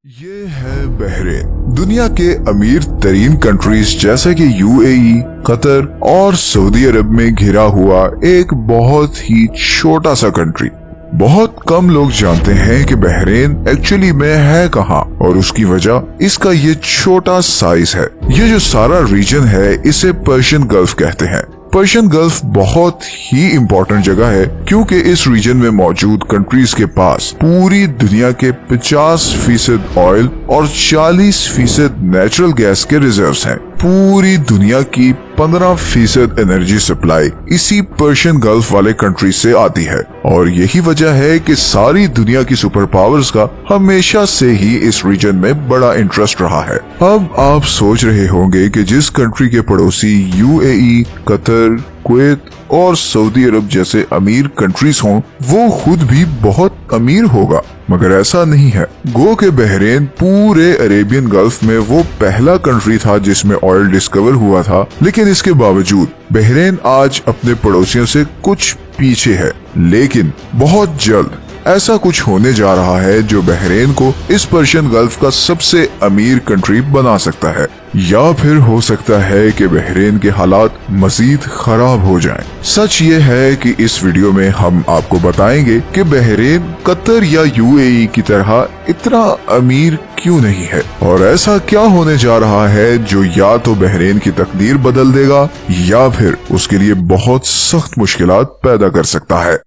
ये है बहरेन, दुनिया के अमीर तरीन कंट्रीज जैसे कि यूएई, कतर और सऊदी अरब में घिरा हुआ एक बहुत ही छोटा सा कंट्री। बहुत कम लोग जानते हैं कि बहरेन एक्चुअली में है कहाँ, और उसकी वजह इसका ये छोटा साइज है। ये जो सारा रीजन है इसे पर्शियन गल्फ कहते हैं। पर्शियन गल्फ बहुत ही इम्पोर्टेंट जगह है क्योंकि इस रीजन में मौजूद कंट्रीज के पास पूरी दुनिया के 50% ऑयल और 40% नेचुरल गैस के रिजर्व्स हैं। पूरी दुनिया की 15% एनर्जी सप्लाई इसी पर्शियन गल्फ वाले कंट्री से आती है, और यही वजह है कि सारी दुनिया की सुपर पावर्स का हमेशा से ही इस रीजन में बड़ा इंटरेस्ट रहा है। अब आप सोच रहे होंगे कि जिस कंट्री के पड़ोसी यूएई, कतर, कुवैत और सऊदी अरब जैसे अमीर कंट्रीज हों, वो खुद भी बहुत अमीर होगा, मगर ऐसा नहीं है। गो के बहरेन पूरे अरेबियन गल्फ में वो पहला कंट्री था जिसमें ऑयल डिस्कवर हुआ था, लेकिन इसके बावजूद बहरेन आज अपने पड़ोसियों से कुछ पीछे है। लेकिन बहुत जल्द ऐसा कुछ होने जा रहा है जो बहरेन को इस पर्शियन गल्फ का सबसे अमीर कंट्री बना सकता है, या फिर हो सकता है कि बहरेन के हालात मजीद खराब हो जाएं। सच ये है कि इस वीडियो में हम आपको बताएंगे कि बहरेन कतर या यूएई की तरह इतना अमीर क्यों नहीं है, और ऐसा क्या होने जा रहा है जो या तो बहरेन की तकदीर बदल देगा या फिर उसके लिए बहुत सख्त मुश्किलात पैदा कर सकता है।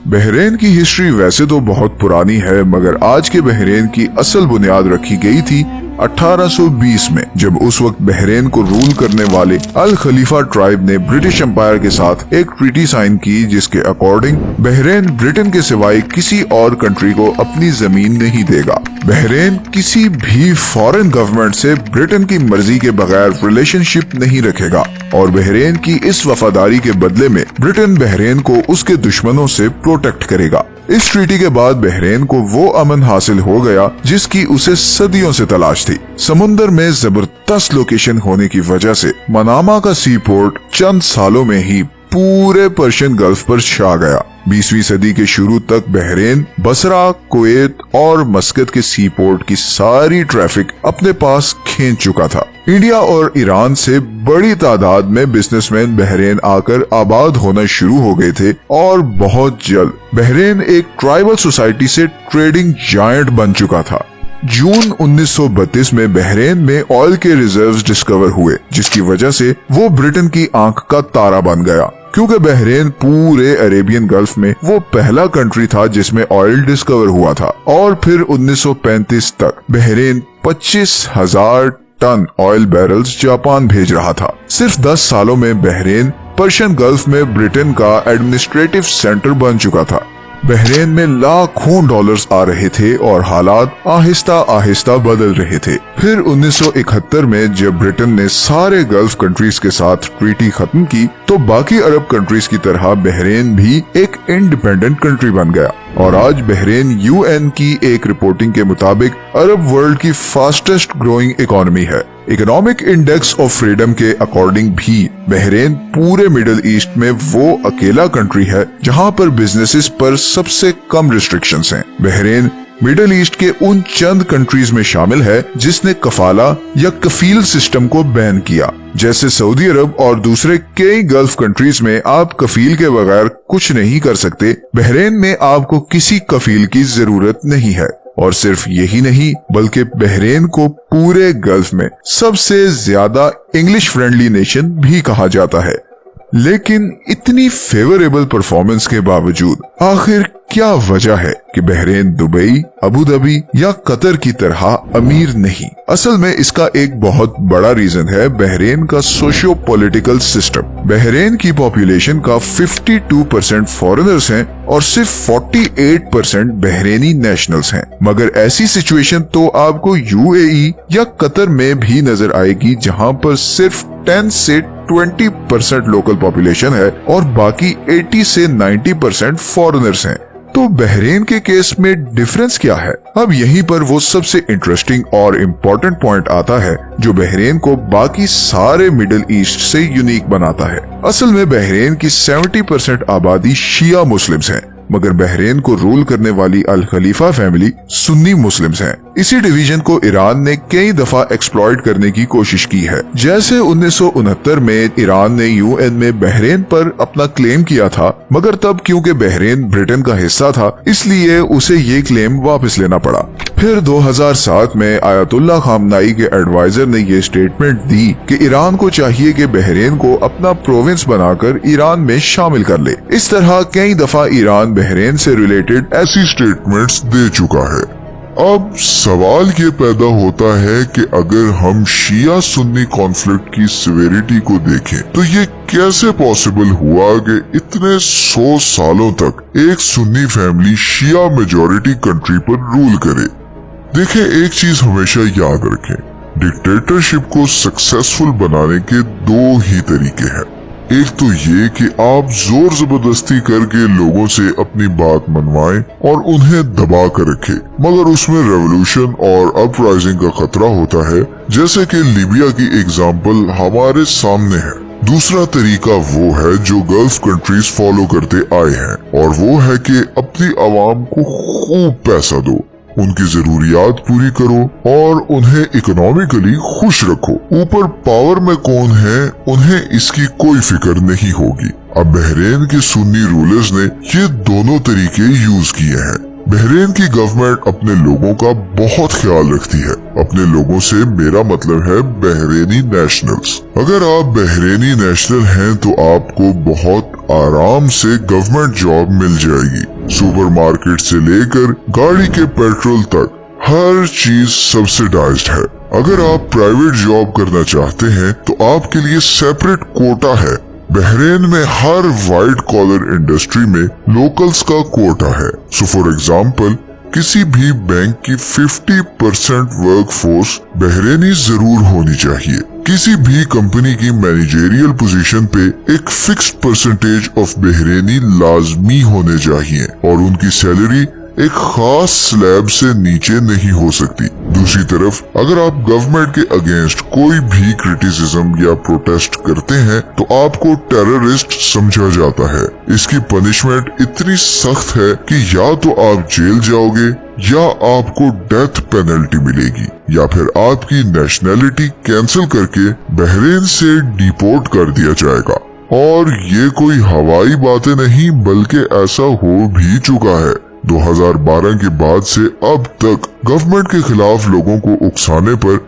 बहरेन की हिस्ट्री वैसे तो बहुत पुरानी है, मगर आज के बहरेन की असल बुनियाद रखी गई थी 1820 में, जब उस वक्त बहरेन को रूल करने वाले अल खलीफा ट्राइब ने ब्रिटिश एम्पायर के साथ एक ट्रीटी साइन की, जिसके अकॉर्डिंग बहरेन ब्रिटेन के सिवाय किसी और कंट्री को अपनी जमीन नहीं देगा। बहरेन किसी भी फॉरेन गवर्नमेंट से ब्रिटेन की मर्जी के बगैर रिलेशनशिप नहीं रखेगा, और बहरेन की इस वफादारी के बदले में ब्रिटेन बहरेन को उसके दुश्मनों से प्रोटेक्ट करेगा। इस ट्रीटी के बाद बहरेन को वो अमन हासिल हो गया जिसकी उसे सदियों से तलाश थी। समुंदर में जबरदस्त लोकेशन होने की वजह से मनामा का सी पोर्ट चंद सालों में ही पूरे पर्शियन गल्फ पर छा गया। 20वीं सदी के शुरू तक बहरेन बसरा, कुवैत और मस्कत के सी पोर्ट की सारी ट्रैफिक अपने पास खींच चुका था। इंडिया और ईरान से बड़ी तादाद में बिजनेसमैन बहरेन आकर आबाद होना शुरू हो गए थे, और बहुत जल्द बहरेन एक ट्राइबल सोसाइटी से ट्रेडिंग जायंट बन चुका था। जून 1932 में बहरेन में ऑयल के रिजर्व्स डिस्कवर हुए, जिसकी वजह से वो ब्रिटेन की आंख का तारा बन गया, क्योंकि बहरेन पूरे अरेबियन गल्फ में वो पहला कंट्री था जिसमें ऑयल डिस्कवर हुआ था। और फिर 1935 तक Bahrain 25,000 ton oil barrels Japan भेज रहा था। सिर्फ 10 सालों में बहरेन पर्शियन गल्फ में ब्रिटेन का एडमिनिस्ट्रेटिव सेंटर बन चुका था। बहरेन में लाखों डॉलर्स आ रहे थे और हालात आहिस्ता आहिस्ता बदल रहे थे। फिर 1971 में जब ब्रिटेन ने सारे गल्फ कंट्रीज के साथ ट्रीटी खत्म की, तो बाकी अरब कंट्रीज की तरह बहरेन भी एक इंडिपेंडेंट कंट्री बन गया, और आज बहरेन यूएन की एक रिपोर्टिंग के मुताबिक अरब वर्ल्ड की फास्टेस्ट ग्रोइंग इकोनॉमी है। इकोनॉमिक इंडेक्स ऑफ फ्रीडम के अकॉर्डिंग भी बहरेन पूरे मिडिल ईस्ट में वो अकेला कंट्री है जहां पर बिजनेसेस पर सबसे कम रिस्ट्रिक्शंस हैं। बहरेन मिडिल ईस्ट के उन चंद कंट्रीज में शामिल है जिसने कफाला या कफील सिस्टम को बैन किया। जैसे सऊदी अरब और दूसरे कई गल्फ कंट्रीज में आप कफील के बगैर कुछ नहीं कर सकते, बहरेन में आपको किसी कफील की जरूरत नहीं है। और सिर्फ यही नहीं, बल्कि बहरेन को पूरे गल्फ में सबसे ज्यादा इंग्लिश फ्रेंडली नेशन भी कहा जाता है। लेकिन इतनी फेवरेबल परफॉर्मेंस के बावजूद आखिर क्या वजह है कि बहरेन दुबई, अबू धाबी या कतर की तरह अमीर नहीं? असल में इसका एक बहुत बड़ा रीजन है बहरेन का सोशियो पॉलिटिकल सिस्टम। बहरेन की पॉपुलेशन का 52% फॉरेनर्स हैं और सिर्फ 48% बहरेनी नेशनल्स हैं। मगर ऐसी सिचुएशन तो आपको यूएई या कतर में भी नजर आएगी, जहां पर सिर्फ 10 से 20% लोकल पॉपुलेशन है और बाकी 80 से 90% फॉरेनर्स हैं। तो बहरेन के केस में डिफरेंस क्या है? अब यहीं पर वो सबसे इंटरेस्टिंग और इम्पोर्टेंट पॉइंट आता है जो बहरेन को बाकी सारे मिडिल ईस्ट से यूनिक बनाता है। असल में बहरेन की 70% आबादी शिया मुस्लिम्स हैं, मगर बहरेन को रूल करने वाली अल खलीफा फैमिली सुन्नी मुस्लिम्स हैं। इसी डिवीजन को ईरान ने कई दफा एक्सप्लॉइट करने की कोशिश की है। जैसे 1969 में ईरान ने यूएन में बहरीन पर अपना क्लेम किया था, मगर तब क्योंकि बहरीन ब्रिटेन का हिस्सा था इसलिए उसे ये क्लेम वापस लेना पड़ा। फिर 2007 में आयतुल्लाह खामनाई के एडवाइजर ने ये स्टेटमेंट दी कि ईरान को चाहिए कि बहरीन को अपना प्रोविंस बनाकर ईरान में शामिल कर ले। इस तरह कई दफा ईरान बहरीन से रिलेटेड ऐसी स्टेटमेंट्स दे चुका है। अब सवाल ये पैदा होता है कि अगर हम शिया सुन्नी कॉन्फ्लिक्ट की सिवियरिटी को देखें तो ये कैसे पॉसिबल हुआ कि इतने 100 सालों तक एक सुन्नी फैमिली शिया मेजॉरिटी कंट्री पर रूल करे। देखें, एक चीज हमेशा याद रखें, डिक्टेटरशिप को सक्सेसफुल बनाने के दो ही तरीके हैं। एक तो ये कि आप जोर जबरदस्ती करके लोगों से अपनी बात मनवाएं और उन्हें दबा कर रखें, मगर उसमें रेवोल्यूशन और अपराइजिंग का खतरा होता है, जैसे कि लीबिया की एग्जाम्पल हमारे सामने है। दूसरा तरीका वो है जो गल्फ कंट्रीज फॉलो करते आए हैं, और वो है कि अपनी आवाम को खूब पैसा दो, उनकी जरूरियात पूरी करो और उन्हें इकोनॉमिकली खुश रखो। ऊपर पावर में कौन है उन्हें इसकी कोई फिक्र नहीं होगी। अब बहरीन के सुन्नी रूलर्स ने ये दोनों तरीके यूज किए हैं। बहरीन की गवर्नमेंट अपने लोगों का बहुत ख्याल रखती है। अपने लोगों से मेरा मतलब है बहरीनी नेशनल्स। अगर आप बहरीनी नेशनल हैं तो आपको बहुत आराम से गवर्नमेंट जॉब मिल जाएगी। सुपरमार्केट से लेकर गाड़ी के पेट्रोल तक हर चीज सब्सिडाइज्ड है। अगर आप प्राइवेट जॉब करना चाहते हैं तो आपके लिए सेपरेट कोटा है। बहरीन में हर व्हाइट कॉलर इंडस्ट्री में लोकल्स का कोटा है। सो फॉर एग्जाम्पल, किसी भी बैंक की 50% वर्क फोर्स बहरीनी जरूर होनी चाहिए। किसी भी कंपनी की मैनेजरियल पोजीशन पे एक फिक्स्ड परसेंटेज ऑफ बहरीनी लाजमी होने चाहिए और उनकी सैलरी एक खास स्लैब से नीचे नहीं हो सकती। दूसरी तरफ अगर आप गवर्नमेंट के अगेंस्ट कोई भी क्रिटिसिज्म या प्रोटेस्ट करते हैं तो आपको टेररिस्ट समझा जाता है। इसकी पनिशमेंट इतनी सख्त है कि या तो आप जेल जाओगे या आपको डेथ पेनल्टी मिलेगी, या फिर आपकी नेशनैलिटी कैंसिल करके बहरीन से डिपोर्ट कर दिया जाएगा। और ये कोई हवाई बातें नहीं बल्कि ऐसा हो भी चुका है। 2012 के बाद से अब तक गवर्नमेंट के खिलाफ लोगों को उकसाने पर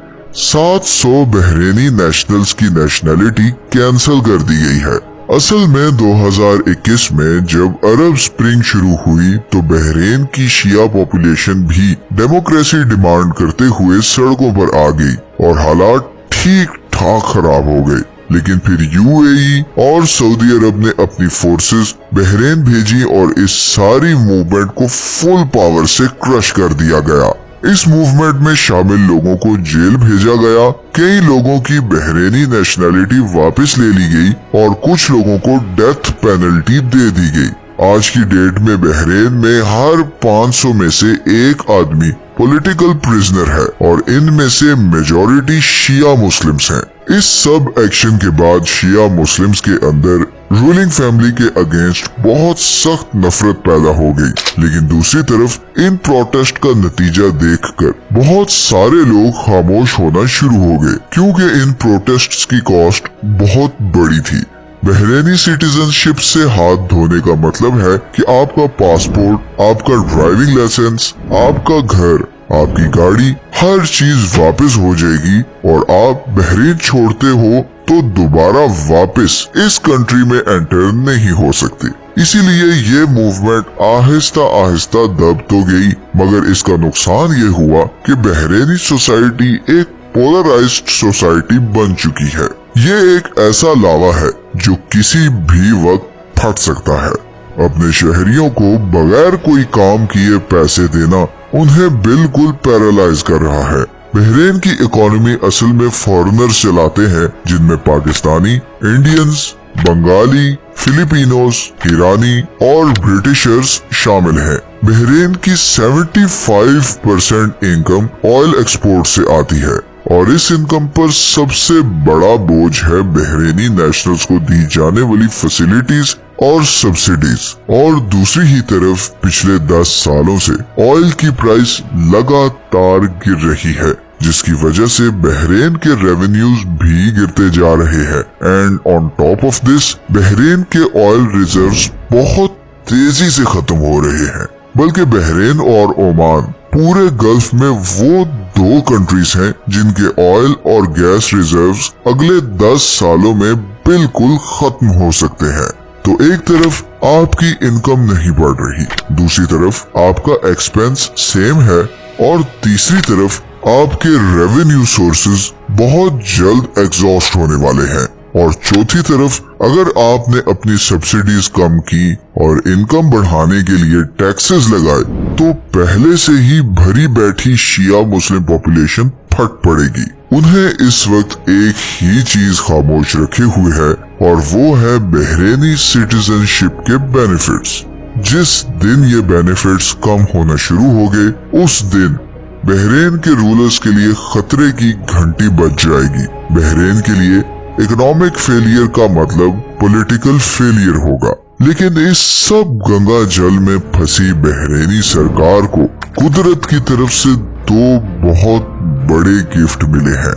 700 बहरीनी नेशनल्स की नेशनैलिटी कैंसिल कर दी गई है। असल में 2021 में जब अरब स्प्रिंग शुरू हुई तो बहरीन की शिया पॉपुलेशन भी डेमोक्रेसी डिमांड करते हुए सड़कों पर आ गई और हालात ठीक ठाक खराब हो गए। लेकिन फिर यूएई और सऊदी अरब ने अपनी फोर्सेस बहरीन भेजी और इस सारी मूवमेंट को फुल पावर से क्रश कर दिया गया। इस मूवमेंट में शामिल लोगों को जेल भेजा गया, कई लोगों की बहरीनी नेशनैलिटी वापस ले ली गई और कुछ लोगों को डेथ पेनल्टी दे दी गई। आज की डेट में बहरीन में हर 500 में से एक आदमी पॉलिटिकल प्रिजनर है और इनमें से मेजॉरिटी शिया मुस्लिम्स हैं। इस सब एक्शन के बाद शिया मुस्लिम्स के अंदर रूलिंग फैमिली के अगेंस्ट बहुत सख्त नफरत पैदा हो गई। लेकिन दूसरी तरफ इन प्रोटेस्ट का नतीजा देखकर बहुत सारे लोग खामोश होना शुरू हो गए, क्योंकि इन प्रोटेस्ट्स की कॉस्ट बहुत बड़ी थी। बहरीनी सिटीजनशिप से हाथ धोने का मतलब है कि आपका पासपोर्ट, आपका ड्राइविंग लाइसेंस, आपका घर, आपकी गाड़ी, हर चीज वापस हो जाएगी और आप बहरीन छोड़ते हो तो दोबारा वापस इस कंट्री में एंटर नहीं हो सकते। इसीलिए ये मूवमेंट आहिस्ता आहिस्ता दब तो गई, मगर इसका नुकसान ये हुआ कि बहरीनी सोसाइटी एक पोलराइज्ड सोसाइटी बन चुकी है। ये एक ऐसा लावा है जो किसी भी वक्त फट सकता है। अपने शहरियों को बगैर कोई काम किए पैसे देना उन्हें बिल्कुल पैरालाइज कर रहा है। बहरीन की इकोनॉमी असल में फॉरेनर्स चलाते हैं, जिनमें पाकिस्तानी, इंडियंस, बंगाली, फिलिपिनोस, ईरानी और ब्रिटिशर्स शामिल हैं। बहरीन की 75% इनकम ऑयल एक्सपोर्ट से आती है और इस इनकम पर सबसे बड़ा बोझ है बहरीनी नेशनल्स को दी जाने वाली फैसिलिटीज और सब्सिडीज, और दूसरी ही तरफ पिछले 10 सालों से ऑयल की प्राइस लगातार गिर रही है, जिसकी वजह से बहरेन के रेवेन्यूज भी गिरते जा रहे हैं। And on top of this, Bahrain के ऑयल रिजर्व्स बहुत तेजी से खत्म हो रहे हैं। बल्कि बहरेन और ओमान पूरे गल्फ में वो 2 कंट्रीज हैं जिनके ऑयल और गैस रिजर्व्स अगले 10 सालों में बिल्कुल खत्म हो सकते हैं। तो एक तरफ आपकी इनकम नहीं बढ़ रही, दूसरी तरफ आपका एक्सपेंस सेम है, और तीसरी तरफ आपके रेवेन्यू सोर्सेज बहुत जल्द एग्जॉस्ट होने वाले हैं, और चौथी तरफ अगर आपने अपनी सब्सिडीज कम की और इनकम बढ़ाने के लिए टैक्सेस लगाए तो पहले से ही भरी बैठी शिया मुस्लिम पॉपुलेशन फट पड़ेगी। उन्हें इस वक्त एक ही चीज खामोश रखे हुए है, और वो है बहरेनी सिटीजनशिप के बेनिफिट्स। जिस दिन ये बेनिफिट्स कम होना शुरू हो गए, उस दिन बहरेन के रूलर्स के लिए खतरे की घंटी बज जाएगी। बहरेन के लिए इकोनॉमिक फेलियर का मतलब पॉलिटिकल फेलियर होगा। लेकिन इस सब गंगा जल में फंसी बहरेनी सरकार को कुदरत की तरफ से 2 बहुत बड़े गिफ्ट मिले हैं।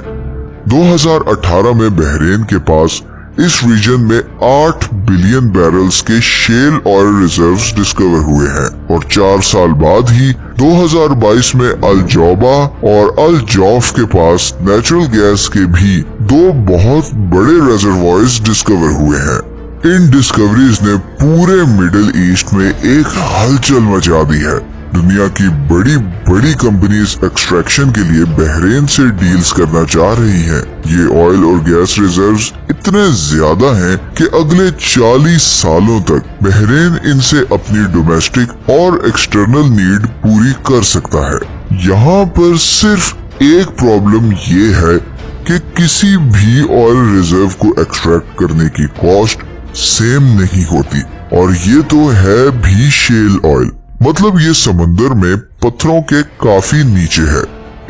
2018 में बहरेन के पास इस रीजन में 8 बिलियन बैरल्स के शेल ऑयल रिजर्व्स डिस्कवर हुए हैं, और 4 साल बाद ही 2022 में अल जौबा और अल जौफ के पास नेचुरल गैस के भी 2 बहुत बड़े रिजर्वॉयर्स डिस्कवर हुए हैं। इन डिस्कवरीज ने पूरे मिडिल ईस्ट में एक हलचल मचा दी है। दुनिया की बड़ी बड़ी कंपनीज एक्सट्रैक्शन के लिए बहरेन से डील्स करना चाह रही हैं। ये ऑयल और गैस रिजर्व्स इतने ज्यादा हैं कि अगले 40 सालों तक बहरेन इनसे अपनी डोमेस्टिक और एक्सटर्नल नीड पूरी कर सकता है। यहाँ पर सिर्फ एक प्रॉब्लम ये है कि किसी भी ऑयल रिजर्व को एक्सट्रैक्ट करने की कॉस्ट सेम नहीं होती, और ये तो है भी शेल ऑयल, मतलब ये समंदर में पत्थरों के काफी नीचे है।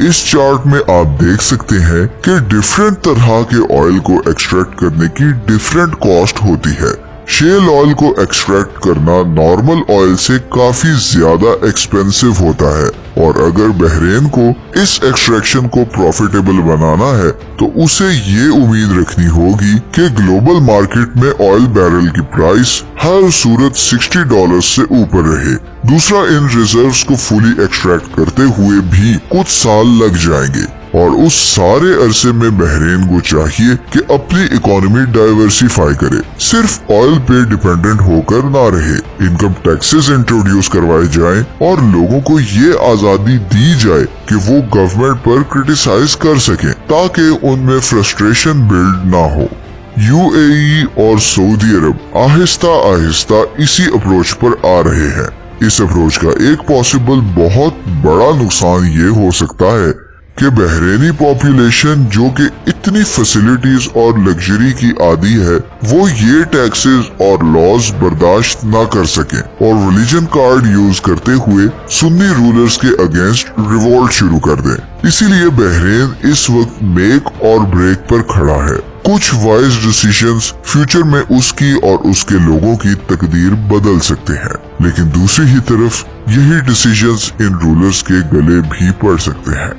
इस चार्ट में आप देख सकते हैं कि डिफरेंट तरह के ऑयल को एक्सट्रैक्ट करने की डिफरेंट कॉस्ट होती है। शेल ऑयल को एक्सट्रैक्ट करना नॉर्मल ऑयल से काफी ज्यादा एक्सपेंसिव होता है, और अगर बहरेन को इस एक्सट्रैक्शन को प्रॉफिटेबल बनाना है तो उसे ये उम्मीद रखनी होगी कि ग्लोबल मार्केट में ऑयल बैरल की प्राइस हर सूरत $60 से ऊपर रहे। दूसरा, इन रिजर्व्स को फुली एक्सट्रैक्ट करते हुए भी कुछ साल लग जाएंगे, और उस सारे अरसे में बहरेन को चाहिए कि अपनी इकोनॉमी डाइवर्सिफाई करे, सिर्फ ऑयल पे डिपेंडेंट होकर ना रहे। इनकम टैक्सेस इंट्रोड्यूस करवाए जाएं और लोगों को ये आजादी दी जाए कि वो गवर्नमेंट पर क्रिटिसाइज कर सकें, ताकि उनमें फ्रस्ट्रेशन बिल्ड ना हो। यूएई और सऊदी अरब आहिस्ता आहिस्ता इसी अप्रोच पर आ रहे हैं। इस अप्रोच का एक पॉसिबल बहुत बड़ा नुकसान ये हो सकता है कि बहरेनी पॉपुलेशन जो कि इतनी फैसिलिटीज और लग्जरी की आदी है, वो ये टैक्सेस और लॉज बर्दाश्त ना कर सके और रिलीजन कार्ड यूज करते हुए सुन्नी रूलर्स के अगेंस्ट रिवोल्ट शुरू कर दें। इसीलिए बहरेन इस वक्त मेक और ब्रेक पर खड़ा है। कुछ वाइज डिसीजंस फ्यूचर में उसकी और उसके लोगों की तकदीर बदल सकते हैं, लेकिन दूसरी ही तरफ यही डिसीजंस इन रूलर्स के गले भी पड़ सकते हैं।